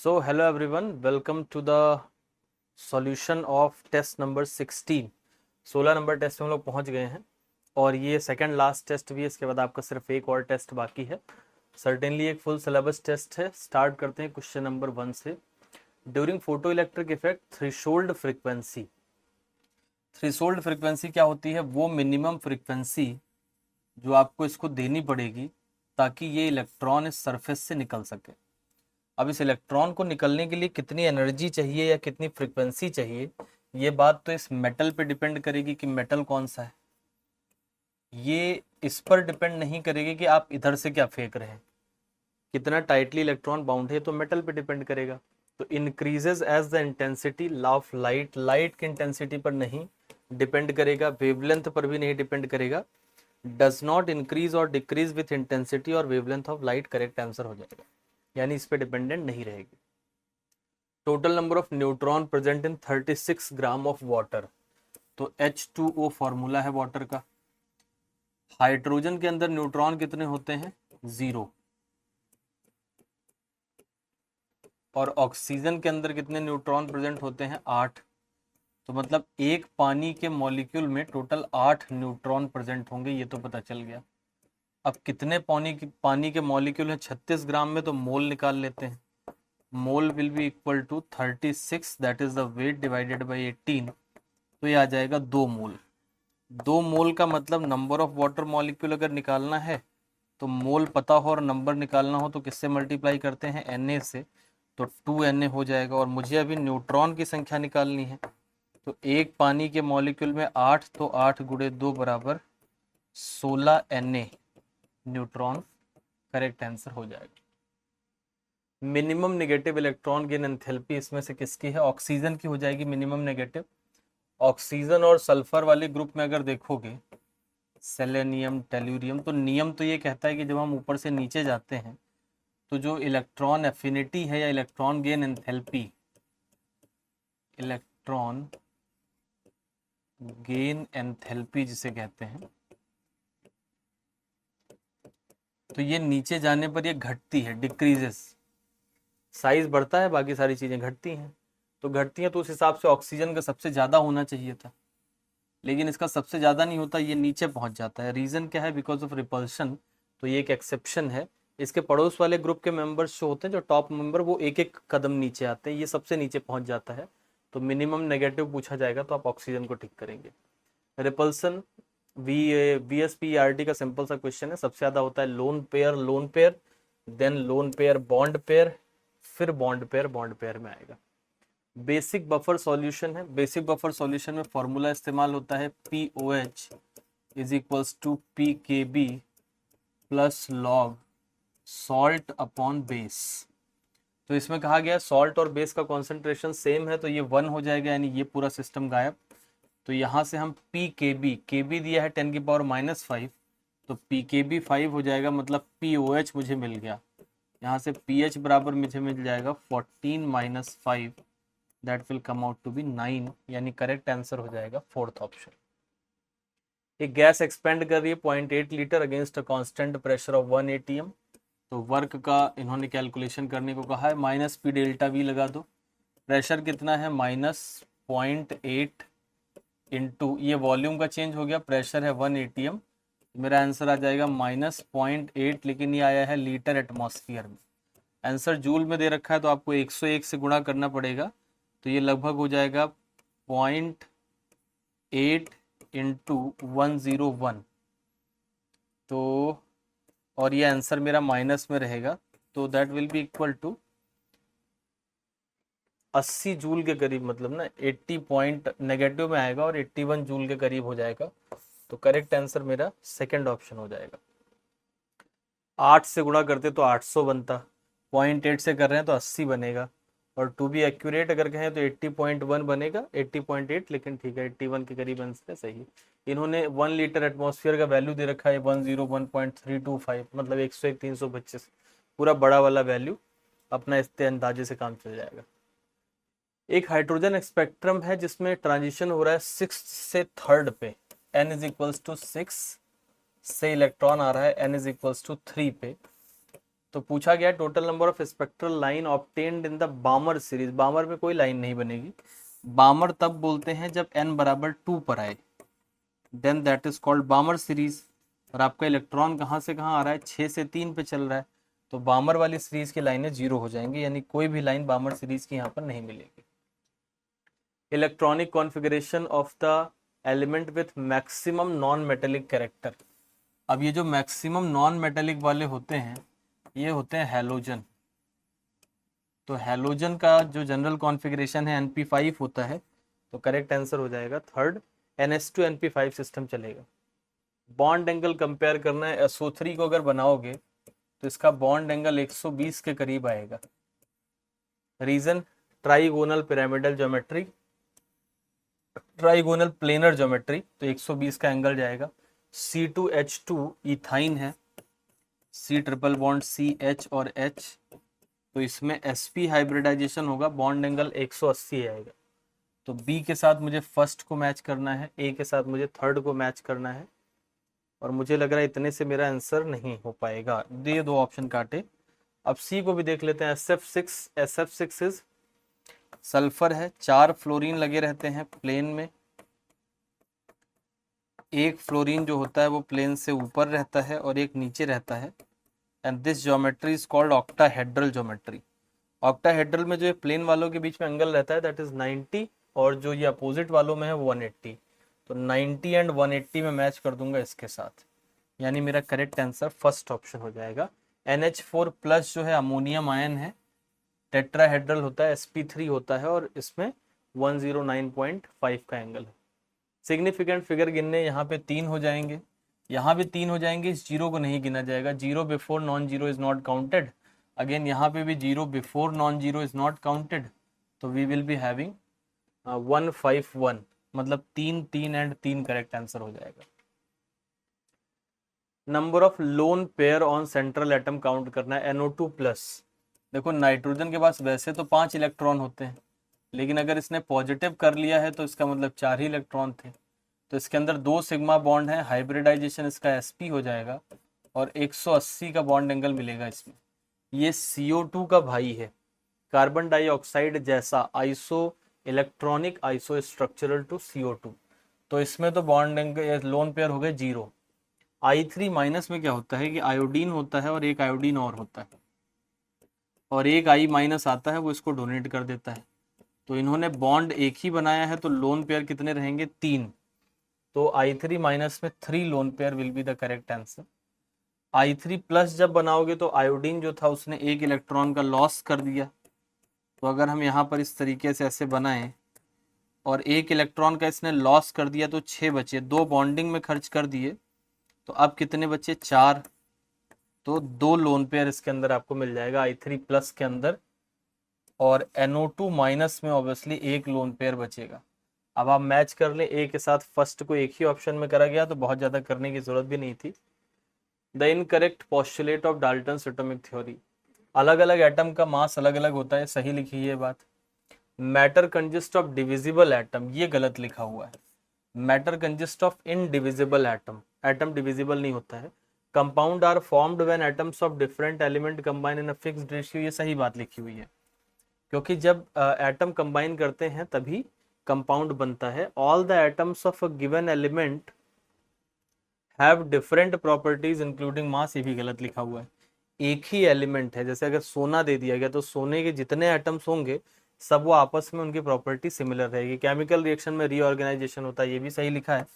So hello everyone, welcome to the solution of test number 16। 16 number test में हम लोग पहुंच गए हैं और ये सेकंड लास्ट टेस्ट भी है। इसके बाद आपका सिर्फ एक और टेस्ट बाकी है। सर्टेनली एक फुल सिलेबस टेस्ट है। स्टार्ट करते हैं क्वेश्चन नंबर 1 से। During photo electric effect threshold frequency. Threshold frequency क्या होती है? वो मिनिमम फ्रीक्वेंसी जो आपको इसको देनी पड़ेगी ताकि ये इलेक्ट्रॉन इस सरफेस से निकल सके। अब इस इलेक्ट्रॉन को निकलने के लिए कितनी एनर्जी चाहिए या कितनी फ्रीक्वेंसी चाहिए, ये बात तो इस मेटल पे डिपेंड करेगी कि मेटल कौन सा है। ये इस पर डिपेंड नहीं करेगी कि आप इधर से क्या फेंक रहे हैं, कितना टाइटली इलेक्ट्रॉन बाउंड है, तो मेटल पे डिपेंड करेगा। तो increases as the intensity of light. Light की इंटेंसिटी पर नहीं डिपेंड करेगा, वेवलेंथ पर भी नहीं डिपेंड करेगा। डज नॉट इंक्रीज और डिक्रीज विथ इंटेंसिटी और wavelength of light. Correct answer हो जाएगा, यानी इस पे डिपेंडेंट नहीं रहेगी। Total number of neutron present in 36 gram of water. तो H2O फॉर्मूला है वाटर का। हाइड्रोजन के अंदर न्यूट्रॉन कितने होते हैं? 0। और ऑक्सीजन के अंदर कितने न्यूट्रॉन प्रेजेंट होते हैं? 8। तो मतलब एक पानी के मॉलिक्यूल में टोटल 8 न्यूट्रॉन प्रेजेंट होंगे, ये तो पता चल गया। अब कितने पानी के मॉलिक्यूल हैं? 36 ग्राम में, तो मोल निकाल लेते हैं। Mole will be equal to 36, that is the weight, divided by 18। तो ये आ जाएगा 2 मोल। 2 मोल का मतलब नंबर ऑफ वाटर मॉलिक्यूल अगर निकालना है तो मोल पता हो और नंबर निकालना हो तो किससे मल्टीप्लाई करते हैं? Na से। तो 2Na हो जाएगा। और मुझे अभी न्यूट्रॉन की संख्या निकालनी है। तो एक पानी के मॉलिक्यूल में 8, तो 8 गुणे 2 बराबर 16Na न्यूट्रॉन। करेक्ट आंसर हो जाएगा। Minimum negative electron gain enthalpy इसमें से किसकी है? ऑक्सीजन की हो जाएगी मिनिमम नेगेटिव। ऑक्सीजन और सल्फर वाले ग्रुप में अगर देखोगे, सेलेनियम, टेल्यूरियम, तो नियम तो ये कहता है कि जब हम ऊपर से नीचे जाते हैं तो जो इलेक्ट्रॉन एफिनिटी है या electron gain enthalpy, electron gain enthalpy जिसे कहते हैं, तो ये नीचे जाने पर ये घटती है, डिक्रीजेस। साइज बढ़ता है, बाकी सारी चीजें घटती हैं। तो घटती हैं तो उस हिसाब से ऑक्सीजन का सबसे ज्यादा होना चाहिए था, लेकिन इसका सबसे ज़्यादा नहीं होता, ये नीचे पहुंच जाता है। रीज़न क्या है? Because of repulsion. तो ये एक एक्सेप्शन है। इसके पड़ोस वाले ग्रुप के मेंबर्स जो होते हैं, जो टॉप मेंबर, वो एक एक कदम नीचे आते हैं, ये सबसे नीचे पहुंच जाता है। तो मिनिमम नेगेटिव पूछा जाएगा तो आप ऑक्सीजन को टिक करेंगे। रिपल्सन VSPERT का सिंपल सा क्वेश्चन है। सबसे ज़्यादा होता है lone pair, lone pair, then lone pair bond pair, फिर बॉन्ड पेयर, बॉन्ड पेयर में आएगा। बेसिक बफर सॉल्यूशन है। बेसिक बफर सॉल्यूशन में फॉर्मूला इस्तेमाल होता है POH is equals to PKB plus log salt upon base. तो इसमें कहा गया सॉल्ट और बेस का कॉन्सेंट्रेशन सेम है, तो ये 1 हो जाएगा, यानी ये पूरा सिस्टम गायब। तो यहाँ से हम PKB, KB दिया है 10 की पावर -5, तो PKB 5 हो जाएगा, मतलब POH मुझे मिल गया। यहाँ से pH बराबर मुझे मिल जाएगा 14 - 5, that will come out to be 9, यानी करेक्ट आंसर हो जाएगा फोर्थ ऑप्शन। एक गैस एक्सपेंड कर रही है 0.8 litre against a constant pressure of 1 atm। तो वर्क का इन्होंने कैलकुलेशन करने को कहा है, -P डेल्टा V लगा दो। प्रेशर कितना है? -0.8 इंटू, ये वॉल्यूम का चेंज हो गया, प्रेशर है 1 atm। मेरा आंसर आ जाएगा -0.8, लेकिन ये आया है लीटर एटमॉस्फेयर में। आंसर जूल में दे रखा है तो आपको 101 से गुणा करना पड़ेगा। तो ये लगभग हो जाएगा 0.8 इंटू 101। तो और ये आंसर मेरा माइनस में रहेगा, तो that will be equal to 80 joule के करीब, मतलब ना 80 पॉइंट नेगेटिव में आएगा और 81 जूल के करीब हो जाएगा। तो करेक्ट आंसर मेरा सेकंड ऑप्शन हो जाएगा। 8 से गुणा करते तो 800 बनता, 0.8 से कर रहे हैं तो 80 बनेगा, और टू बी एक्यूरेट अगर कहें तो 80.1 बनेगा, 80.8, लेकिन ठीक है 81 के करीब आंसर है, सही। इन्होंने 1 लीटर एटमॉस्फेयर का वैल्यू दे रखा है 101.325, मतलब 101 325, पूरा बड़ा वाला वैल्यू। अपना इसके अंदाजे से काम चल जाएगा। एक हाइड्रोजन स्पेक्ट्रम है जिसमें ट्रांजिशन हो रहा है 6 से 3rd पे, n = 6 से इलेक्ट्रॉन आ रहा है n = 3 पे। तो पूछा गया total number of spectral line obtained in the Balmer series. Balmer में कोई लाइन नहीं बनेगी, बामर तब बोलते हैं जब n बराबर 2 पर आए, then that is called Balmer series. और आपका इलेक्ट्रॉन कहाँ से कहाँ आ रहा है, 6 से 3 पे चल रहा है, तो बामर वाली सीरीज की लाइनें 0 हो जाएंगी, यानी कोई भी लाइन बामर सीरीज की यहाँ पर नहीं मिलेगी। Electronic configuration of the element with maximum non metallic character. अब ये जो मैक्सिमम नॉन मेटेलिक वाले होते हैं ये होते हैं हैलोजन। तो हैलोजन का जो जनरल कॉन्फ़िगरेशन है np5 होता है, तो करेक्ट आंसर हो जाएगा थर्ड, ns2 np5 सिस्टम चलेगा। बॉन्ड एंगल कंपेयर करना है, SO3 को अगर बनाओगे तो इसका बॉन्ड एंगल 120 के करीब आएगा। Reason, trigonal pyramidal geometry, trigonal planar geometry, तो 120 का एंगल जाएगा। C2H2 इथाइन है, C ट्रिपल बॉन्ड CH और H, तो इसमें sp हाइब्रिडाइजेशन होगा, बॉन्ड एंगल 180 आएगा। तो B के साथ मुझे फर्स्ट को मैच करना है, A के साथ मुझे थर्ड को मैच करना है, और मुझे लग रहा है इतने से मेरा आंसर नहीं हो पाएगा, ये दो ऑप्शन काटे। अब C को भी देख लेते हैं। SF6 इज सल्फर है, 4 फ्लोरीन लगे रहते हैं प्लेन में, एक फ्लोरीन जो होता है वो प्लेन से ऊपर रहता है और एक नीचे रहता है, and this geometry is called octahedral geometry. Octahedral में जो ये प्लेन वालों के बीच में एंगल रहता है दैट इज 90, और जो ये अपोजिट वालों में है 180, तो 90 एंड 180 में मैच कर दूंगा इसके साथ, यानी मेरा करेक्ट आंसर फर्स्ट ऑप्शन हो जाएगा। NH4 प्लस जो है अमोनियम आयन है, टेट्राहेड्रल होता है, sp3 होता है, और इसमें 109.5 का एंगल है। सिग्निफिकेंट फिगर गिनने यहाँ पे 3 हो जाएंगे, यहाँ भी 3 हो जाएंगे, इस जीरो को नहीं गिना जाएगा, zero before non zero is not counted. Again यहाँ पे भी zero before non zero is not counted, तो वी विल बी हैविंग 151, मतलब 3 3 एंड 3 करेक्ट आंसर हो जाएगा। Number of lone pair on central atom count करना है, NO2 प्लस। देखो नाइट्रोजन के पास वैसे तो 5 इलेक्ट्रॉन होते हैं, लेकिन अगर इसने पॉजिटिव कर लिया है तो इसका मतलब 4 ही इलेक्ट्रॉन थे, तो इसके अंदर 2 सिग्मा बॉन्ड है, हाइब्रिडाइजेशन इसका sp हो जाएगा और 180 का बॉन्ड एंगल मिलेगा इसमें। ये CO2 का भाई है, कार्बन डाइऑक्साइड जैसा isoelectronic isostructural to CO2, तो इसमें तो बॉन्ड एंगल लोन पेयर हो गए 0। I3 माइनस में क्या होता है कि आयोडीन होता है और एक आयोडीन और होता है, और एक I माइनस आता है वो इसको डोनेट कर देता है, तो इन्होंने बॉन्ड एक ही बनाया है, तो लोन पेयर कितने रहेंगे 3, तो I3 माइनस में 3 lone pair will be the correct answer. I3 plus जब बनाओगे तो आयोडीन जो था उसने एक इलेक्ट्रॉन का लॉस कर दिया, तो अगर हम यहाँ पर इस तरीके से ऐसे बनाएं और एक इलेक्ट्रॉन का इसने लॉस कर दिया तो 6 बचे, 2 बॉन्डिंग में खर्च कर दिए, तो अब कितने बचे 4, तो 2 लोन पेयर इसके अंदर आपको मिल जाएगा I3 प्लस के अंदर, और NO2 माइनस में ऑब्वियसली एक लोन पेयर बचेगा। अब आप मैच कर लें, ए के साथ फर्स्ट को एक ही ऑप्शन में करा गया तो बहुत ज़्यादा करने की जरूरत भी नहीं थी। The incorrect postulate of Dalton's atomic theory, अलग अलग एटम का मास अलग अलग होता है, सही लिखी है बात। Matter consist of divisible atom, ये गलत लिखा हुआ है, matter consist of indivisible atom, atom divisible नहीं होता है। Compound are formed when atoms of different element combine in a fixed ratio, ये सही बात लिखी हुई है, क्योंकि जब एटम कंबाइन करते हैं तभी कंपाउंड बनता है। All the atoms of a given element have different properties including mass, ये भी गलत लिखा हुआ है। एक ही एलिमेंट है, जैसे अगर सोना दे दिया गया तो सोने के जितने एटम्स होंगे सब वो आपस में उनकी प्रॉपर्टी सिमिलर रहेगी। केमिकल रिएक्शन में रीऑर्गेनाइजेशन होता है, ये भी सही लिखा है।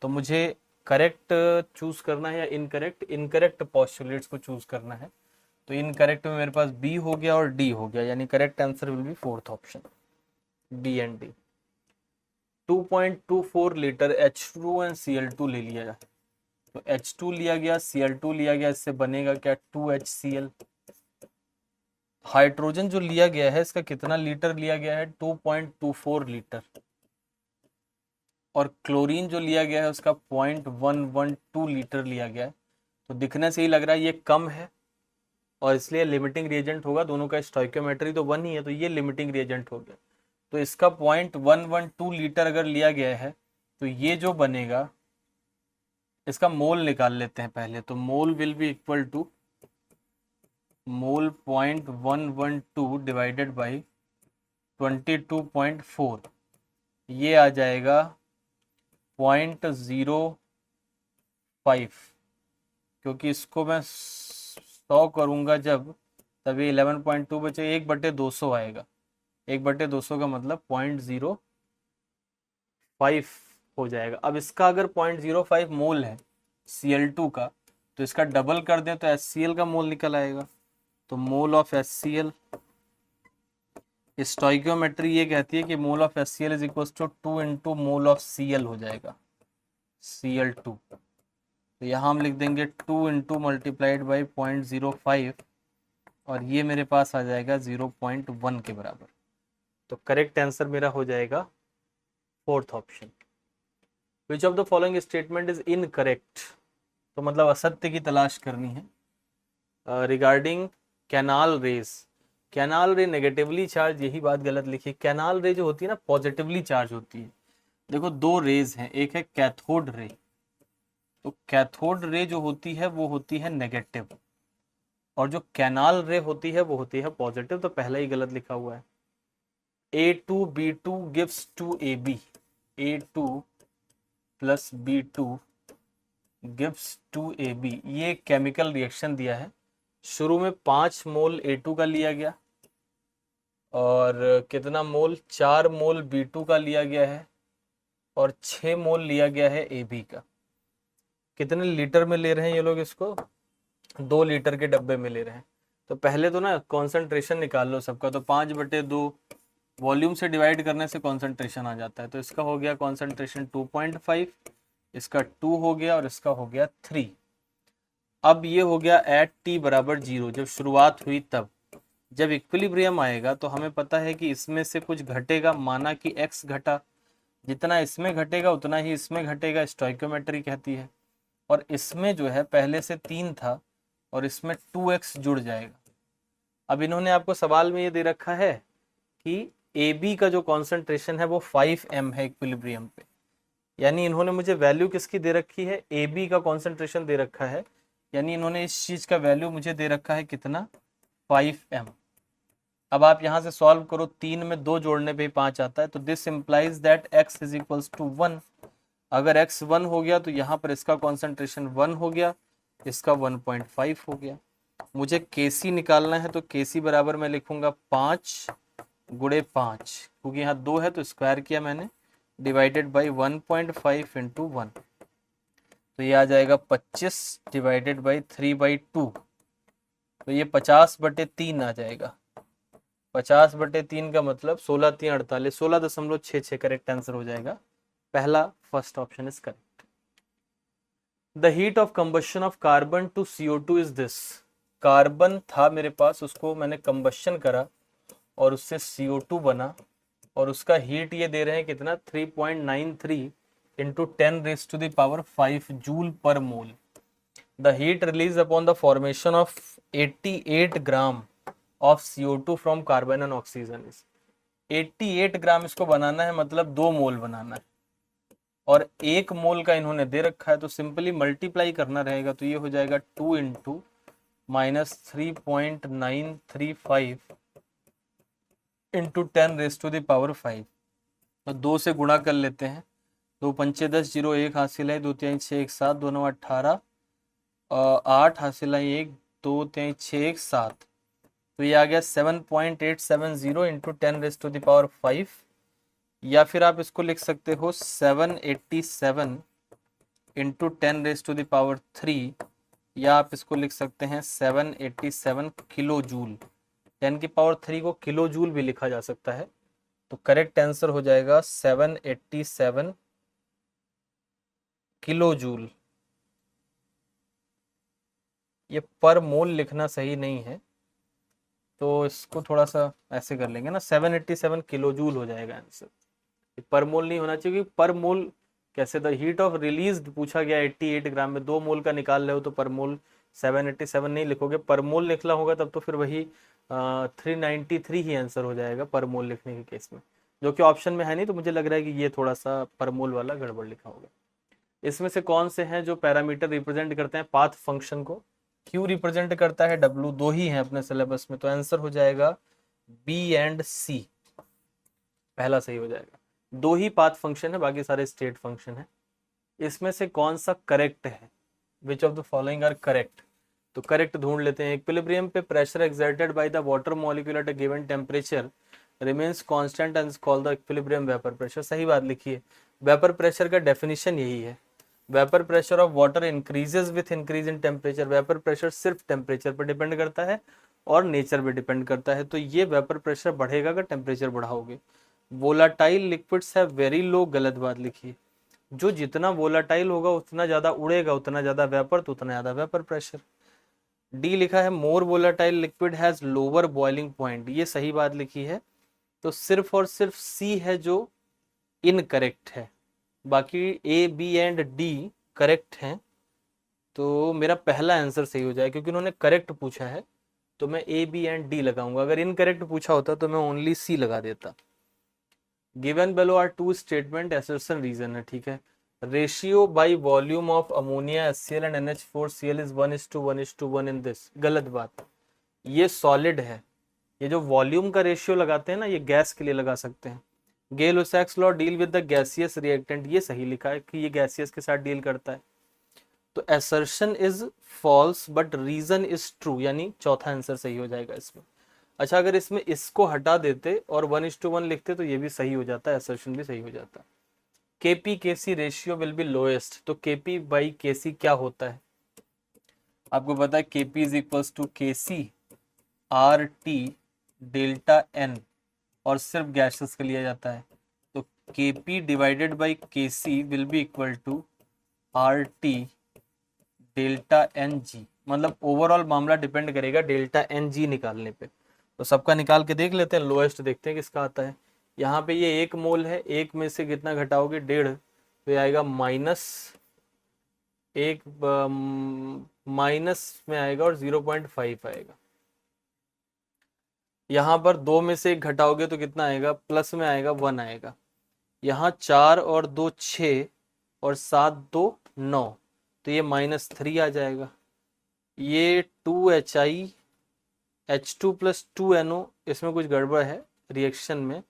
तो मुझे करेक्ट चूज करना है या इनकरेक्ट, इनकरेक्ट पोस्टुलेट्स को चूज करना है, तो इनकरेक्ट में मेरे पास बी हो गया और डी हो गया, यानी correct answer will be fourth option, B and D. 2.24 litre H2 and Cl2 ले लिया जाए, तो H2 लिया गया, Cl2 लिया गया, इससे बनेगा क्या 2HCl। हाइड्रोजन जो लिया गया है इसका कितना लीटर लिया गया है 2.24 लीटर, और क्लोरीन जो लिया गया है उसका 0.112 लीटर लिया गया है, तो दिखने से ही लग रहा है ये कम है और इसलिए लिमिटिंग रिएजेंट होगा, दोनों का स्टोइकियोमेट्री तो 1 ही है, तो ये लिमिटिंग रिएजेंट हो गया। तो इसका 0.112 लीटर अगर लिया गया है तो ये जो बनेगा, इसका मोल निकाल लेते हैं पहले, तो mole will be equal to mole 0.112 divided by 22.4, ये आ जाएगा 0.05, क्योंकि इसको मैं 100 करूँगा जब, तभी 11.2 बचे, 1/200 आएगा। 1/200 का मतलब 0.05 हो जाएगा। अब इसका अगर 0.05 मोल है Cl2 का, तो इसका डबल कर दें तो HCl का मोल निकल आएगा। तो मोल ऑफ HCl, स्टोइकियोमेट्री ये कहती है कि mole of HCl is equal to 2 into mole of Cl हो जाएगा, Cl2। तो यहाँ हम लिख देंगे 2 इंटू मल्टीप्लाइड बाई 0.05, और ये मेरे पास आ जाएगा 0.1 के बराबर। तो करेक्ट आंसर मेरा हो जाएगा fourth option. Which of the following statement is incorrect, तो मतलब असत्य की तलाश करनी है। रिगार्डिंग कैनाल रेज, कैनाल रे नेगेटिवली चार्ज, यही बात गलत लिखी। कैनाल रे जो होती है ना पॉजिटिवली चार्ज होती है। देखो दो रेज हैं, एक है कैथोड रे, तो कैथोड रे जो होती है वो होती है नेगेटिव, और जो कैनाल रे होती है वो होती है पॉजिटिव। तो पहला ही गलत लिखा हुआ है। A2B2 gives to AB, A2 plus B2 gives to AB, ये केमिकल रिएक्शन दिया है। शुरू में 5 मोल A2 का लिया गया, और कितना मोल, 4 मोल B2 का लिया गया है, और 6 मोल लिया गया है AB का। कितने लीटर में ले रहे हैं ये लोग इसको, 2 लीटर के डब्बे में ले रहे हैं। तो पहले तो ना कॉन्सेंट्रेशन निकाल लो सबका, तो 5/2 वॉल्यूम से डिवाइड करने से कॉन्सेंट्रेशन आ जाता है। तो इसका हो गया कॉन्सेंट्रेशन 2.5, इसका 2 हो गया, और इसका हो गया 3। अब ये हो गया एट t बराबर 0, जब शुरुआत हुई तब। जब इक्विलिब्रियम आएगा तो हमें पता है कि इसमें से कुछ घटेगा, माना कि x घटा, जितना इसमें घटेगा उतना ही इसमें घटेगा, स्टोइकियोमेट्री कहती है। और इसमें जो है पहले से 3 था, और इसमें 2x जुड़ जाएगा। अब इन्होंने आपको सवाल में ये दे रखा है कि AB का जो कॉन्सेंट्रेशन है वो 5m है इक्विलिब्रियम पे, यानी इन्होंने मुझे वैल्यू किसकी दे रखी है, AB का कॉन्सेंट्रेशन दे रखा है, यानी इन्होंने इस चीज का वैल्यू मुझे दे रखा है कितना, 5m। अब आप यहां से सॉल्व करो, 3 में 2 जोड़ने पे 5 आता है, तो this implies that x is equals to 1। अगर x 1 हो गया तो यहाँ पर इसका कॉन्सेंट्रेशन 1 हो गया, इसका 1.5 हो गया। मुझे Kc निकालना है, तो Kc बराबर मैं लिखूंगा 5 गुणे 5, क्योंकि यहाँ 2 है तो स्क्वायर किया मैंने, डिवाइडेड बाई 1.5 इंटू 1, तो ये आ जाएगा 25 डिवाइडेड बाई 3/2, तो ये 50/3 आ जाएगा। 50/3 का मतलब 16×3 = 48, 16.66 करेक्ट आंसर हो जाएगा। पहला first option is correct. The heat of combustion of carbon to CO2 is this. Carbon था मेरे पास, उसको मैंने कंबशन करा और उससे CO2 बना, और उसका हीट ये दे रहे हैं कितना, 3.93 इंटू 10⁵ जूल पर मोल। The heat release upon the formation of 88 gram of CO2 from carbon and oxygen is 88 ग्राम। इसको बनाना है मतलब 2 मोल बनाना है, और 1 मोल का इन्होंने दे रखा है, तो सिंपली मल्टीप्लाई करना रहेगा। तो ये हो जाएगा 2 इंटू -3.935 इंटू 10⁵ तो 2 से गुणा कर लेते हैं। 2 पंचे 10, 0 1 हासिल है, 2 3 6 1 7, 2 9 18, 8 हासिल है 1, 2 3 6 1 7, तो ये आ गया 7.870 इंटू 10⁵, या फिर आप इसको लिख सकते हो 787 इंटू 10⁵, या आप इसको लिख सकते हैं 787 किलो जूल। 10⁻³ को किलो जूल भी लिखा जा सकता है। तो करेक्ट आंसर हो जाएगा 787 किलो जूल। ये पर मोल लिखना सही नहीं है, तो इसको थोड़ा सा ऐसे कर लेंगे ना, 787 किलो जूल हो जाएगा आंसर। पर मोल नहीं होना चाहिए, पर मोल कैसे, द हीट ऑफ रिलीज पूछा गया 88 ग्राम में, 2 मोल का निकाल रहे हो तो पर मोल 787 नहीं लिखोगे, पर मोल लिखना होगा तब तो फिर वही 393 ही आंसर हो जाएगा पर मोल लिखने के केस में, जो कि ऑप्शन में है नहीं। तो मुझे लग रहा है कि ये थोड़ा सा पर मोल वाला गड़बड़ लिखा होगा। इसमें से कौन से हैं जो पैरामीटर रिप्रेजेंट करते हैं पाथ फंक्शन को, Q रिप्रेजेंट करता है W, दो ही हैं अपने सिलेबस में, तो आंसर हो जाएगा B एंड C, पहला सही हो जाएगा। दो ही पाथ फंक्शन है, बाकी सारे स्टेट फंक्शन है। इसमें से कौन सा करेक्ट है, which of the following are correct? तो करेक्ट ढूंढ लेते हैं। इक्विलिब्रियम पे pressure exerted by the water molecule at a given temperature remains constant and is called the equilibrium vapour pressure. सही बात लिखी है। वेपर प्रेशर का डेफिनेशन यही है, vapour pressure of water increases with increase in temperature. Vapour pressure सिर्फ temperature पर depend करता है और नेचर पे डिपेंड करता है, तो ये वेपर प्रेशर बढ़ेगा अगर टेम्परेचर बढ़ाओगे। Volatile liquids have very low, गलत बात लिखी है। जो जितना वोलाटाइल होगा उतना ज्यादा उड़ेगा, उतना ज्यादा वेपर, तो उतना ज्यादा वेपर प्रेशर। डी लिखा है more volatile liquid has lower boiling point, ये सही बात लिखी है। तो सिर्फ और सिर्फ सी है जो इनकरेक्ट है, बाकी A B and D correct हैं। तो मेरा पहला आंसर सही हो जाए, क्योंकि उन्होंने करेक्ट पूछा है तो मैं ए बी एंड डी लगाऊंगा। अगर इनकरेक्ट पूछा होता तो मैं ओनली सी लगा देता। Given below are two statement, assertion reason है, ठीक है। Ratio by volume of ammonia HCl and NH4Cl is 1:1:1 in this, गलत बात। ये सॉलिड है, ये जो वॉल्यूम का रेशियो लगाते हैं ना, ये गैस के लिए लगा सकते हैं। Gay Lussac's law deal with the gaseous reactant, ये सही लिखा है कि ये गैसियस के साथ डील करता है। तो assertion is false but reason is true, यानी चौथा आंसर सही हो जाएगा इसमें। अच्छा, अगर इसमें इसको हटा देते और 1:1 लिखते तो ये भी सही हो जाता है, असर्शन भी सही हो जाता। Kp Kc ratio will be lowest, तो केपी बाई केसी क्या होता है आपको पता है? Kp is equals to Kc R T delta n, और सिर्फ गैसेस के लिया जाता है, तो Kp divided by Kc will be equal to R T delta n g. मतलब ओवरऑल मामला डिपेंड करेगा डेल्टा एन जी निकालने पे। तो सबका निकाल के देख लेते हैं, लोएस्ट देखते हैं किसका आता है। यहाँ पे ये 1 मोल है, 1 में से कितना घटाओगे, 1.5, तो ये आएगा -1, माइनस में आएगा और 0.5 आएगा। यहाँ पर 2 में से 1 घटाओगे तो कितना आएगा, प्लस में आएगा, 1 आएगा। यहाँ 4 और 2 6 और 7 2 9, तो ये -3 आ जाएगा। ये 2HI H2 + 2NO, इसमें कुछ गड़बड़ है रिएक्शन में,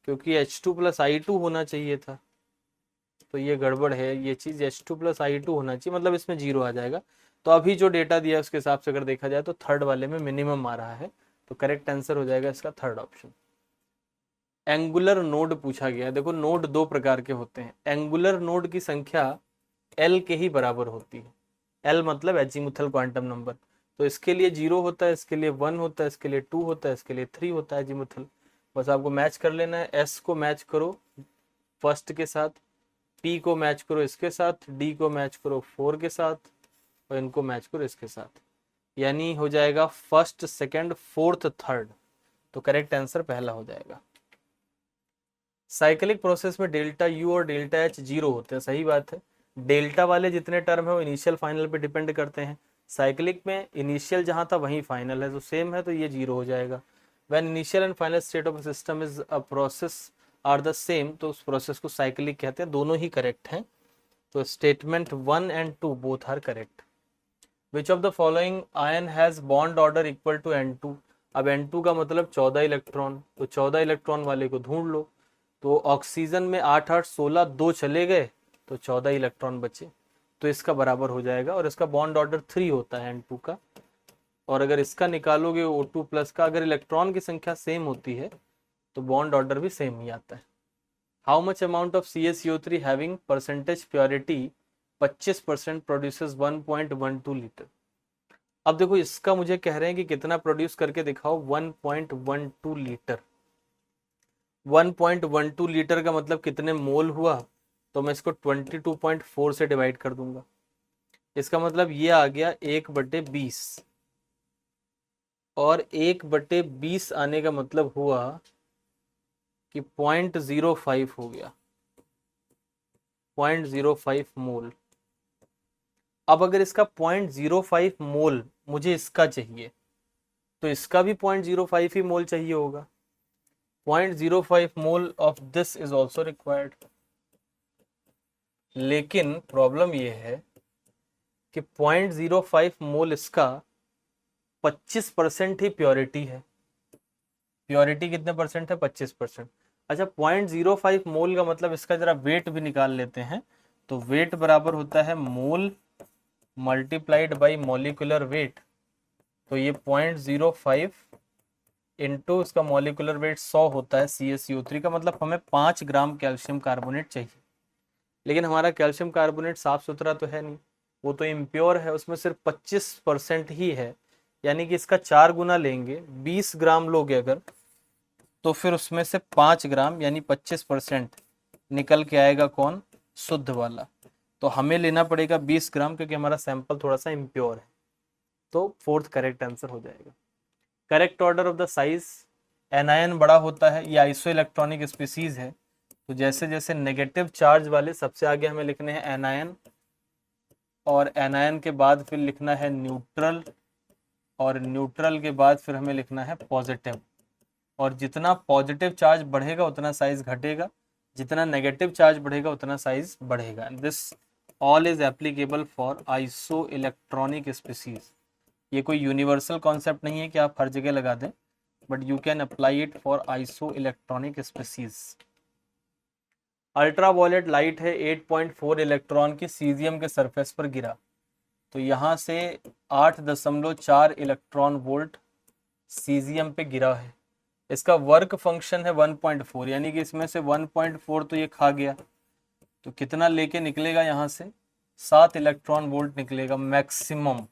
क्योंकि H2 + I2 होना चाहिए था, तो ये गड़बड़ है। ये चीज़ H2 + I2 होना चाहिए, मतलब इसमें 0 आ जाएगा। तो अभी जो डेटा दिया है उसके हिसाब से अगर देखा जाए तो थर्ड वाले में मिनिमम आ रहा है, तो करेक्ट आंसर हो जाएगा इसका थर्ड ऑप्शन। एंगुलर नोड पूछा गया है। देखो, नोड दो प्रकार के होते हैं। एंगुलर नोड की संख्या L के ही बराबर होती है। L मतलब एजीमुथल क्वांटम नंबर, तो इसके लिए 0 होता है, इसके लिए 1 होता है, इसके लिए 2 होता है, इसके लिए 3 होता है एजीमुथल। बस आपको मैच कर लेना है। S को मैच करो फर्स्ट के साथ, P को मैच करो इसके साथ, D को मैच करो 4 के साथ, और इनको मैच करो इसके साथ, यानी हो जाएगा फर्स्ट सेकंड फोर्थ थर्ड। तो करेक्ट आंसर पहला हो जाएगा। साइक्लिक प्रोसेस में डेल्टा यू और डेल्टा एच 0 होते हैं, सही बात है। डेल्टा वाले जितने टर्म है वो इनिशियल फाइनल पे डिपेंड करते हैं। साइक्लिक में इनिशियल जहां था वहीं फाइनल है, तो सेम है, तो ये 0 हो जाएगा। When initial and final state of system is a process are the same, तो उस प्रोसेस को साइक्लिक कहते हैं। दोनों ही करेक्ट हैं, तो statement 1 and 2 both are correct. Which of the following ion has bond order equal to N2? अब N2 का मतलब 14 इलेक्ट्रॉन, तो 14 इलेक्ट्रॉन वाले को ढूंढ लो। तो ऑक्सीजन में 8 8 16 2 चले गए, तो 14 इलेक्ट्रॉन बचे, तो इसका बराबर हो जाएगा। और इसका बॉन्ड ऑर्डर 3 होता है N2 का। और अगर इसका निकालोगे O2+ का, अगर इलेक्ट्रॉन की संख्या सेम होती है तो बॉन्ड ऑर्डर भी सेम ही आता है। How much amount of CaCO3 having percentage purity 25% produces 1.12 litre? अब देखो, इसका मुझे कह रहे हैं कि कितना प्रोड्यूस करके दिखाओ, 1.12 लीटर। 1.12 लीटर का मतलब कितने मोल हुआ, तो मैं इसको 22.4 से डिवाइड कर दूंगा। इसका मतलब ये आ गया 1/20, और 1/20 आने का मतलब हुआ कि 0.05 हो गया, 0.05 मोल। अब अगर इसका 0.05 मोल मुझे इसका चाहिए, तो इसका भी 0.05 ही मोल चाहिए होगा। 0.05 mole of this is also required. लेकिन प्रॉब्लम ये है कि 0.05 मोल इसका 25% ही प्योरिटी है। प्योरिटी कितने परसेंट है? 25%। अच्छा, 0.05 मोल का मतलब इसका जरा वेट भी निकाल लेते हैं। तो वेट बराबर होता है मोल मल्टीप्लाइड बाई मॉलिक्यूलर वेट। तो ये 0.05 इंटू इसका मॉलिक्यूलर वेट 100 होता है CaCO3 का, मतलब हमें 5 ग्राम कैल्शियम कार्बोनेट चाहिए। लेकिन हमारा कैल्शियम कार्बोनेट साफ सुथरा तो है नहीं, वो तो इम्प्योर है, उसमें सिर्फ 25% ही है। यानी कि इसका 4 गुना लेंगे, 20 ग्राम लोगे अगर, तो फिर उसमें से 5 ग्राम यानी 25% निकल के आएगा कौन? शुद्ध वाला। तो हमें लेना पड़ेगा 20 ग्राम, क्योंकि हमारा सैंपल थोड़ा सा इम्प्योर है। तो फोर्थ करेक्ट आंसर हो जाएगा। Correct order of the size, anion बड़ा होता है, ये आइसो इलेक्ट्रॉनिक स्पीसीज है। तो जैसे जैसे नेगेटिव चार्ज वाले सबसे आगे हमें लिखने हैं एनायन, और एनायन के बाद फिर लिखना है न्यूट्रल, और न्यूट्रल के बाद फिर हमें लिखना है पॉजिटिव। और जितना पॉजिटिव चार्ज बढ़ेगा उतना साइज घटेगा, जितना नेगेटिव चार्ज बढ़ेगा उतना साइज बढ़ेगा। This all is applicable for iso electronic species. ये कोई यूनिवर्सल कॉन्सेप्ट नहीं है कि आप हर जगह लगा दें, but you can apply it for iso electronic species. Ultraviolet light है 8.4 इलेक्ट्रॉन की सीजियम के सरफेस पर गिरा, तो यहाँ से 8.4 इलेक्ट्रॉन वोल्ट सीजियम पे गिरा है। इसका वर्क फंक्शन है 1.4, यानी कि इसमें से 1.4 तो ये खा गया, तो कितना लेके निकलेगा यहाँ से? 7 इलेक्ट्रॉन वोल्ट निकलेगा मैक्सिमम।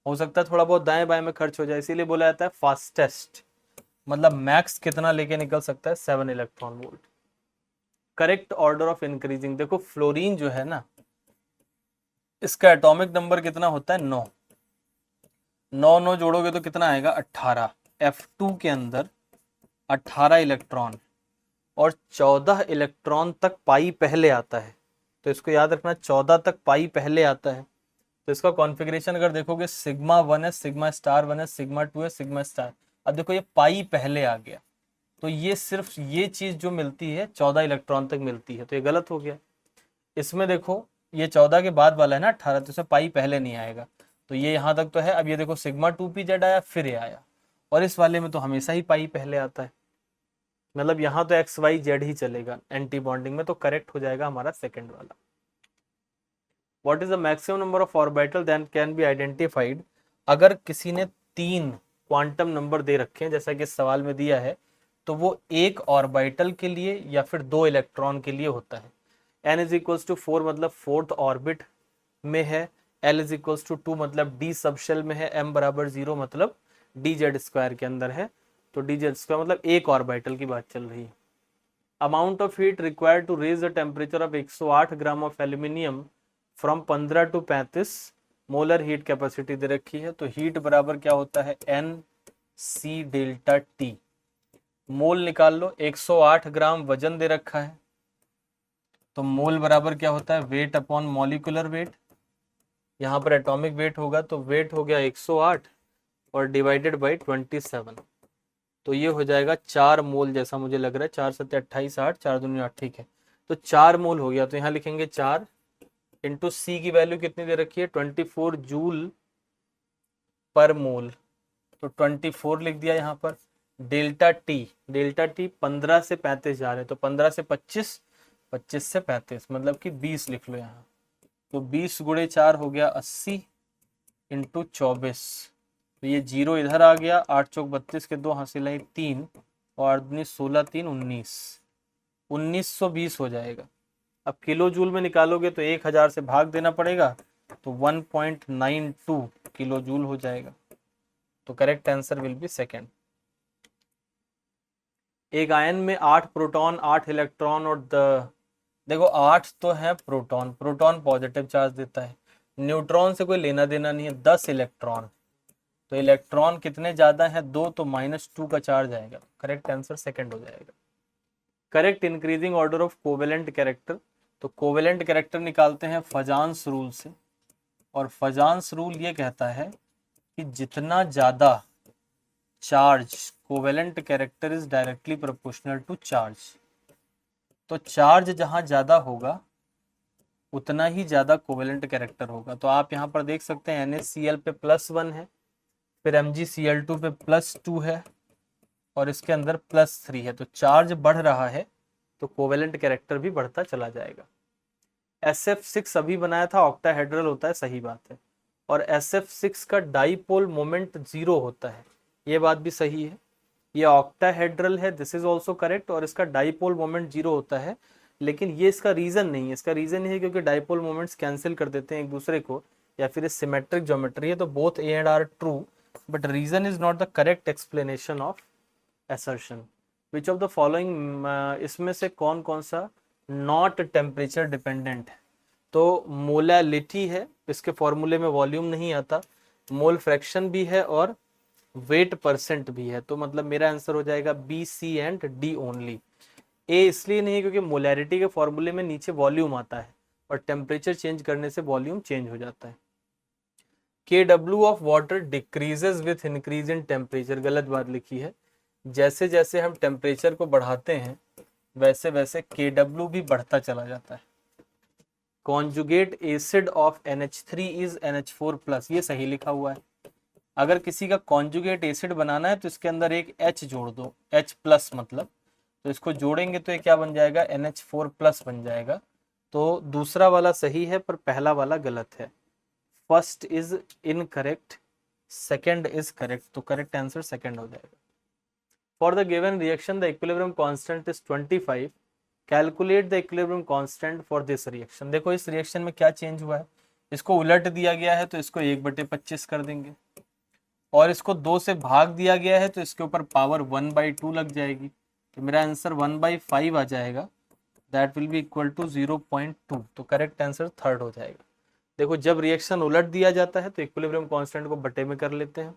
हो सकता है थोड़ा बहुत दाएं बाएं में खर्च हो जाए, इसीलिए बोला जाता है फास्टेस्ट, मतलब मैक्स कितना लेके निकल सकता है? 7 electron volt. Correct order of increasing, देखो फ्लोरीन जो है ना, इसका एटॉमिक नंबर कितना होता है? 9। 9 9 जोड़ोगे तो कितना आएगा? 18। F2 के अंदर 18 इलेक्ट्रॉन, और 14 इलेक्ट्रॉन तक पाई पहले आता है। तो इसको याद रखना, 14 तक पाई पहले आता है। तो इसका कॉन्फ़िगरेशन अगर देखोगे, सिग्मा 1 है, सिग्मा स्टार 1 है, सिग्मा 2 है, सिग्मा स्टार। अब देखो ये पाई पहले आ गया, तो ये सिर्फ ये चीज जो मिलती है 14 इलेक्ट्रॉन तक मिलती है, तो ये गलत हो गया। इसमें देखो ये 14 के बाद वाला है ना 18, तो इसमें पाई पहले नहीं आएगा, तो ये यहाँ तक तो है। अब ये देखो सिग्मा 2p z आया, फिर ये आया, और इस वाले में तो हमेशा ही पाई पहले आता है, मतलब यहाँ तो XYZ ही चलेगा एंटी बॉन्डिंग में, तो करेक्ट हो जाएगा हमारा सेकंड वाला। What is the maximum number of orbital that can be identified? अगर किसी ने 3 क्वांटम नंबर दे रखे हैं, जैसा कि इस सवाल में दिया है, तो वो एक ऑर्बिटल के लिए या फिर 2 इलेक्ट्रॉन के लिए होता है। n इज इक्वल्स टू 4 मतलब फोर्थ ऑर्बिट में है, l इज इक्वल्स टू 2 मतलब d सबशेल में है, m बराबर 0 मतलब dz स्क्वायर के अंदर है, तो dz स्क्वायर मतलब एक ऑर्बिटल की बात चल रही है। Amount of heat required to raise the temperature of 108 gram of aluminium from 15 to 35 molar heat capacity दे रखी है, तो हीट बराबर क्या होता है? NC delta T। मोल निकाल लो, 108 ग्राम वजन दे रखा है, तो मोल बराबर क्या होता है? Weight upon molecular weight. यहाँ पर एटॉमिक वेट होगा, तो वेट हो गया 108 और डिवाइडेड बाई 27, तो ये हो जाएगा 4 मोल जैसा मुझे लग रहा है। 4 7 28 8 4 दूनी 8, ठीक है, तो 4 मोल हो गया। तो यहाँ लिखेंगे 4 इंटू सी की वैल्यू कितनी दे रखी है? 24 जूल पर मोल, तो 24 लिख दिया यहाँ पर। डेल्टा टी 15 से 35 जा रहे हैं, तो 15 से 25, 25 से 35 मतलब कि 20 लिख लो यहाँ। तो 20 गुणे 4 हो गया 80 इंटू 24, तो ये 0 इधर आ गया, 8 चौक 32 के 2 हासिल है 3, और 16 3 19, 1920 हो जाएगा। अब किलो जूल में निकालोगे तो 1000 से भाग देना पड़ेगा, तो 1.92 किलो जूल हो जाएगा। तो correct answer will B second. एक आयन में 8 प्रोटॉन 8 इलेक्ट्रॉन और देखो 8 तो है प्रोटॉन, प्रोटॉन पॉजिटिव चार्ज देता है, न्यूट्रॉन से कोई लेना देना नहीं है। 10 इलेक्ट्रॉन, तो इलेक्ट्रॉन कितने ज्यादा है? 2, तो -2 का चार्ज आएगा। करेक्ट आंसर सेकंड हो जाएगा। Correct increasing order of covalent character, तो कोवेलेंट कैरेक्टर निकालते हैं फजांस रूल से, और फजांस रूल ये कहता है कि जितना ज्यादा charge, covalent character is directly proportional to charge, तो चार्ज जहां ज्यादा होगा उतना ही ज़्यादा कोवेलेंट कैरेक्टर होगा। तो आप यहाँ पर देख सकते हैं NaCl पे +1 है, फिर MgCl2 पे +2 है और इसके अंदर +3 है। तो चार्ज बढ़ रहा है तो कोवेलेंट कैरेक्टर भी बढ़ता चला जाएगा। SF6 अभी बनाया था, ऑक्टाहेड्रल होता है, सही बात है। और SF6 का डाईपोल मोमेंट 0 होता है, ये बात भी सही है। ये ऑक्टाहेड्रल है, दिस इज ऑल्सो करेक्ट, और इसका डाईपोल मोमेंट 0 होता है। लेकिन ये इसका रीजन नहीं है, इसका रीजन है क्योंकि डाईपोल मोमेंट्स कैंसिल कर देते हैं एक दूसरे को, या फिर सिमेट्रिक ज्योमेट्री है, तो both A and R true, but reason is not the correct explanation of assertion. Which of the following, इसमें से कौन कौन सा नॉट टेम्परेचर डिपेंडेंट है? तो मोलालिटी है, इसके फॉर्मूले में वॉल्यूम नहीं आता, मोल फ्रैक्शन भी है और वेट परसेंट भी है। तो मतलब मेरा आंसर हो जाएगा B, C and D only. A इसलिए नहीं है क्योंकि मोलैरिटी के फॉर्मूले में नीचे वॉल्यूम आता है और टेम्परेचर चेंज करने से वॉल्यूम चेंज हो जाता है। KW of water decreases with increase in temperature, गलत बात लिखी है। जैसे जैसे हम टेम्परेचर को बढ़ाते हैं वैसे वैसे KW भी बढ़ता चला जाता है। Conjugate acid of NH3 is NH4+, ये सही लिखा हुआ है। अगर किसी का कॉन्जुगेट एसिड बनाना है तो इसके अंदर एक H जोड़ दो, H+ मतलब, तो इसको जोड़ेंगे तो ये क्या बन जाएगा, NH4+ बन जाएगा। तो दूसरा वाला सही है पर पहला वाला गलत है। First is incorrect, second is correct, तो करेक्ट आंसर सेकंड हो जाएगा। For the given reaction the equilibrium constant is 25, calculate the equilibrium constant for this reaction. देखो इस रिएक्शन में क्या चेंज हुआ है, इसको उलट दिया गया है तो इसको 1/25 कर देंगे, और इसको 2 से भाग दिया गया है तो इसके ऊपर पावर 1/2 लग जाएगी। तो मेरा आंसर 1/5 आ जाएगा, that will be equal to 0.2। तो करेक्ट आंसर थर्ड हो जाएगा। देखो जब रिएक्शन उलट दिया जाता है तो इक्विलिब्रियम कांस्टेंट को बटे में कर लेते हैं,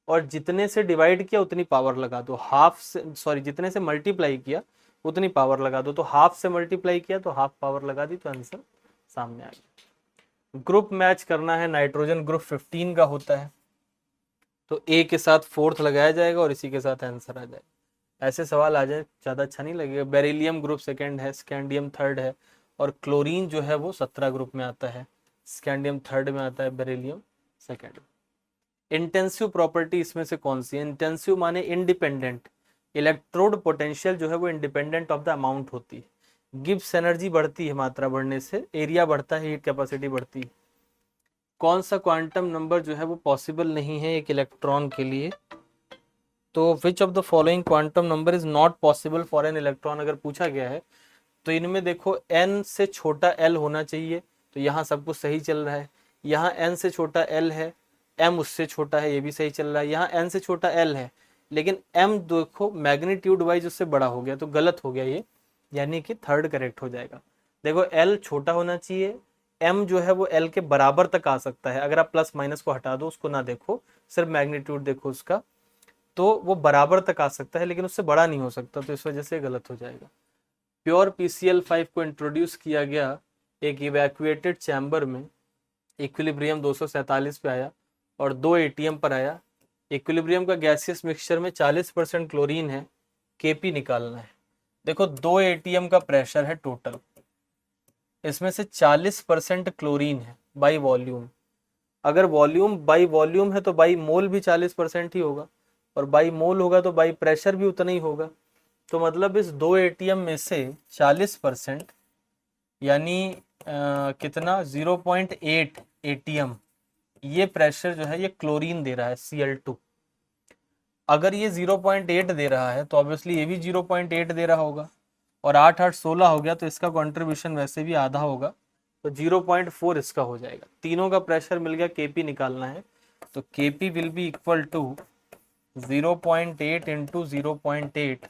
और जितने से डिवाइड किया उतनी पावर लगा दो, हाफ से, सॉरी, जितने से मल्टीप्लाई किया उतनी पावर लगा दो। तो हाफ से मल्टीप्लाई किया तो हाफ पावर लगा दी, तो आंसर सामने आ गया। ग्रुप मैच करना है, नाइट्रोजन ग्रुप 15 का होता है, तो ए के साथ 4th लगाया जाएगा और इसी के साथ आंसर आ जाएगा। ऐसे सवाल आ जाए ज़्यादा अच्छा नहीं लगेगा। बेरिलियम ग्रुप 2nd है, स्कैंडियम 3rd है, और क्लोरीन जो है वो 17 ग्रुप में आता है, स्कैंडियम 3rd में आता है, बेरिलियम 2nd। इंटेंसिव प्रॉपर्टी इसमें से कौन सी है? इंटेंसिव माने इंडिपेंडेंट, इलेक्ट्रोड पोटेंशियल जो है वो इंडिपेंडेंट ऑफ द अमाउंट होती है। गिब्स एनर्जी बढ़ती है मात्रा बढ़ने से, एरिया बढ़ता है, हीट कैपेसिटी बढ़ती है। कौन सा क्वांटम नंबर जो है वो पॉसिबल नहीं है एक इलेक्ट्रॉन के लिए? तो विच of the following quantum number is not possible for an electron अगर पूछा गया है, तो इनमें देखो n से छोटा l होना चाहिए, तो यहाँ सब कुछ सही चल रहा है। यहाँ n से छोटा l है, m उससे छोटा है, ये भी सही चल रहा है। यहाँ n से छोटा l है, लेकिन m देखो मैग्नीट्यूड वाइज उससे बड़ा हो गया, तो गलत हो गया ये, यानी कि थर्ड करेक्ट हो जाएगा। देखो l छोटा होना चाहिए, m जो है वो l के बराबर तक आ सकता है। अगर आप प्लस माइनस को हटा दो, उसको ना देखो, सिर्फ मैग्नीट्यूड देखो उसका, तो वो बराबर तक आ सकता है लेकिन उससे बड़ा नहीं हो सकता, तो इस वजह से गलत हो जाएगा। प्योर PCl5 को इंट्रोड्यूस किया गया एक इवैक्यूएटेड चैम्बर में, इक्विलिब्रियम 247 पे आया और 2 ATM पर आया। इक्विलिब्रियम का गैसियस मिक्सचर में 40% क्लोरीन है, Kp निकालना है। देखो 2 ATM का प्रेशर है टोटल, इसमें से 40% क्लोरीन है बाई वॉल्यूम। अगर वॉल्यूम बाई वॉल्यूम है तो बाई मोल भी 40% ही होगा, और बाई मोल होगा तो बाई प्रेशर भी उतना ही होगा। तो मतलब इस 2 ATM में से 40%, यानी कितना, 0.8 ATM, ये प्रेशर जो है ये क्लोरीन दे रहा है, Cl2। अगर ये 0.8 दे रहा है तो ऑब्वियसली ये भी 0.8 दे रहा होगा, और 8 8 16 हो गया, तो इसका कंट्रीब्यूशन वैसे भी आधा होगा, तो 0.4 इसका हो जाएगा। तीनों का प्रेशर मिल गया, Kp निकालना है, तो Kp will be equal to 0.8 into 0.8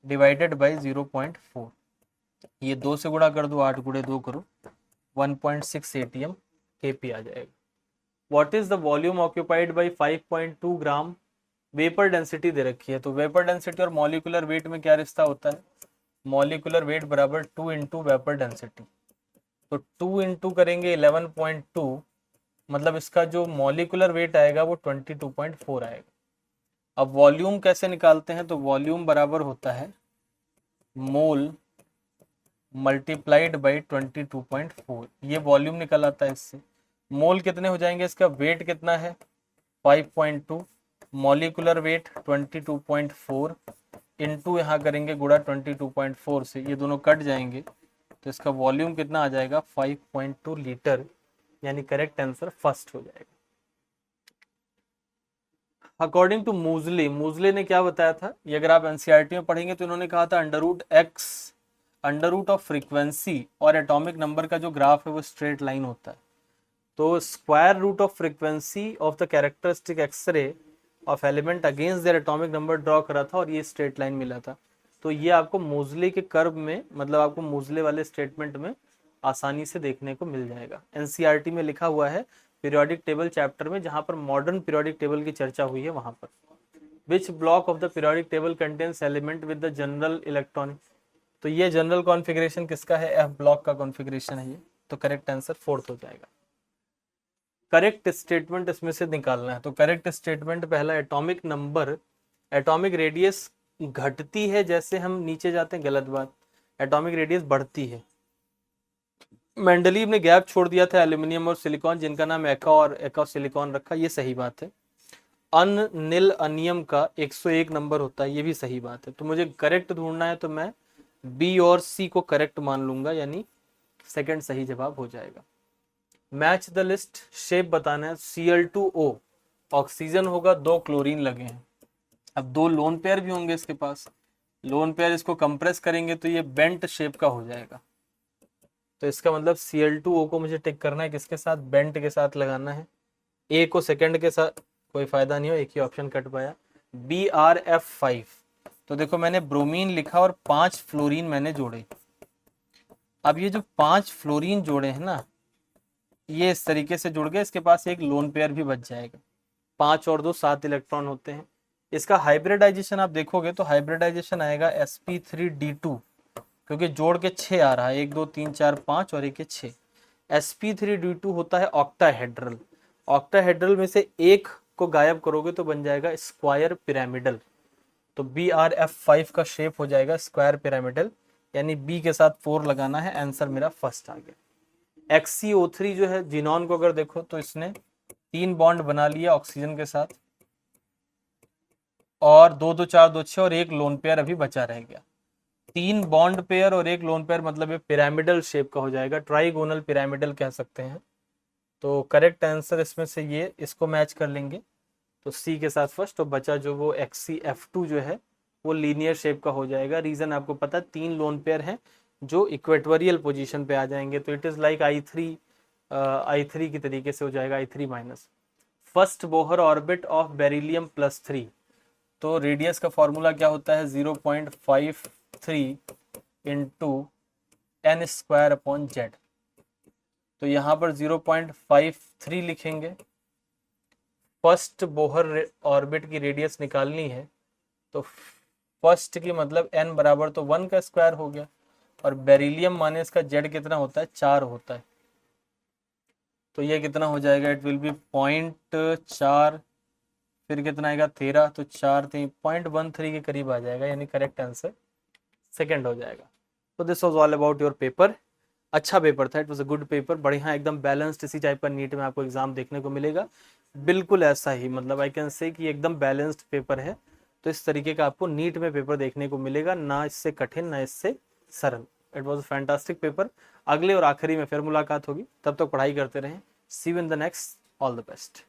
divided by 0.4। ये 2 से गुणा कर दो, 8 गुणे 2 करो, 1.6 ATM Kp आ जाएगा। What is the volume occupied by 5.2 gram? Vapour density दे रखी है, तो वेपर डेंसिटी और मॉलिक्यूलर वेट में क्या रिश्ता होता है? मॉलिक्यूलर वेट बराबर 2 इंटू वेपर डेंसिटी। तो 2 इंटू करेंगे 11.2, मतलब इसका जो मॉलिक्यूलर वेट आएगा वो 22.4 आएगा। अब वॉल्यूम कैसे निकालते हैं? तो वॉल्यूम बराबर होता है मोल मल्टीप्लाइड बाई 22.4, ये वॉल्यूम निकल आता है इससे। मोल कितने हो जाएंगे, इसका वेट कितना है 5.2, मॉलिकुलर वेट 22.4 इंटू यहाँ करेंगे गुणा 22.4 से, ये दोनों कट जाएंगे तो इसका वॉल्यूम कितना आ जाएगा 5.2 लीटर, यानी करेक्ट आंसर फर्स्ट हो जाएगा। अकॉर्डिंग टू मूजले, मूजले ने क्या बताया था, ये अगर आप एनसीईआरटी में पढ़ेंगे तो इन्होंने कहा था under root x, under root of frequency और एटॉमिक नंबर का जो ग्राफ है वो स्ट्रेट लाइन होता है। तो square root of frequency of the characteristic X-ray of element against their atomic number draw करा था और ये स्ट्रेट लाइन मिला था। तो ये आपको मूजले के कर्व में, मतलब आपको मूजले वाले स्टेटमेंट में आसानी से देखने को मिल जाएगा। एनसीईआरटी में लिखा हुआ है पीरियोडिक टेबल चैप्टर में, जहां पर मॉडर्न पीरियोडिक टेबल की चर्चा हुई है वहां पर। Which block of the periodic table contains element with the general electronic, तो ये जनरल कॉन्फ़िगरेशन किसका है, एफ ब्लॉक का कॉन्फ़िगरेशन है ये, तो करेक्ट आंसर फोर्थ हो जाएगा। करेक्ट स्टेटमेंट इसमें से निकालना है, तो करेक्ट स्टेटमेंट पहला, एटॉमिक नंबर, एटॉमिक रेडियस घटती है जैसे हम नीचे जाते हैं, गलत बात, एटॉमिक रेडियस बढ़ती है। मेंडलीव ने गैप छोड़ दिया था एल्यूमिनियम और सिलिकॉन, जिनका नाम एका और एका सिलिकॉन रखा, ये सही बात है। अनिल अनियम का 101 नंबर होता है, ये भी सही बात है। तो मुझे करेक्ट ढूंढना है तो मैं बी और सी को करेक्ट मान लूंगा, यानी सेकंड सही जवाब हो जाएगा। मैच द लिस्ट, शेप बताना है। Cl2O ऑक्सीजन होगा, 2 क्लोरीन लगे हैं, अब 2 लोन पेयर भी होंगे इसके पास, लोन पेयर इसको कंप्रेस करेंगे तो ये बेंट शेप का हो जाएगा। तो इसका मतलब Cl2O को मुझे टिक करना है, किसके साथ, बेंट के साथ लगाना है। ए को सेकंड के साथ, कोई फायदा नहीं हो, एक ही ऑप्शन कट पाया। BrF5, तो देखो मैंने ब्रोमीन लिखा और 5 फ्लोरीन मैंने जोड़े। अब ये जो 5 फ्लोरीन जोड़े हैं ना, ये इस तरीके से जुड़ गए, इसके पास एक लोन पेयर भी बच जाएगा। 5 और 2 7 इलेक्ट्रॉन होते हैं। इसका हाइब्रिडाइजेशन आप देखोगे तो हाइब्रिडाइजेशन आएगा sp3d2, क्योंकि जोड़ के 6 आ रहा है, 1 2 3 4 5 और एक 6। sp3d2 होता है ऑक्टाहेड्रल, ऑक्टाहेड्रल में से एक को गायब करोगे तो बन जाएगा स्क्वायर पिरामिडल। तो BrF5 का शेप हो जाएगा स्क्वायर पिरामिडल, यानी बी के साथ 4 लगाना है, आंसर मेरा फर्स्ट आ गया। XCO3 जो है जिनॉन को अगर देखो तो इसने 3 बॉन्ड बना लिया ऑक्सीजन के साथ, और 2 2 4 2 6 और एक लोन पेयर अभी बचा रह गया। 3 बॉन्ड पेयर और एक लोन पेयर, मतलब ये पिरामिडल शेप का हो जाएगा, ट्राइगोनल पिरामिडल कह सकते हैं। तो करेक्ट आंसर इसमें से ये, इसको मैच कर लेंगे तो सी के साथ फर्स्ट, तो बचा जो वो XCF2 जो है वो लीनियर शेप का हो जाएगा। रीजन आपको पता है, 3 लोन पेयर हैं जो इक्वेटोरियल पोजीशन पे आ जाएंगे, तो इट इज लाइक I3 की तरीके से हो जाएगा, I3 minus. First Bohr orbit of beryllium +3, तो रेडियस का फॉर्मूला क्या होता है 0.53 इंटू n² Z, तो यहाँ पर 0.53 लिखेंगे। फर्स्ट बोहर ऑर्बिट की रेडियस निकालनी है, तो फर्स्ट की मतलब n बराबर तो 1 का स्क्वायर हो गया, और बेरिलियम माने इसका Z कितना होता है 4 होता है, तो ये कितना हो जाएगा, इट विल बी 0.4, फिर कितना आएगा 13, तो 4 3 0.13 के करीब आ जाएगा, यानी करेक्ट आंसर सेकंड हो जाएगा। तो this was all about your paper. अच्छा पेपर था, it was a good paper, बढ़िया एकदम बैलेंस्ड, इसी टाइप का नीट में आपको एग्जाम देखने को मिलेगा, बिल्कुल ऐसा ही, मतलब आई कैन से कि एकदम बैलेंस्ड पेपर है। तो इस तरीके का आपको नीट में पेपर देखने को मिलेगा, ना इससे कठिन ना इससे सरल। It was a fantastic paper. अगले और आखिरी में फिर मुलाकात होगी, तब तक पढ़ाई करते रहें। See you in the next, all the best.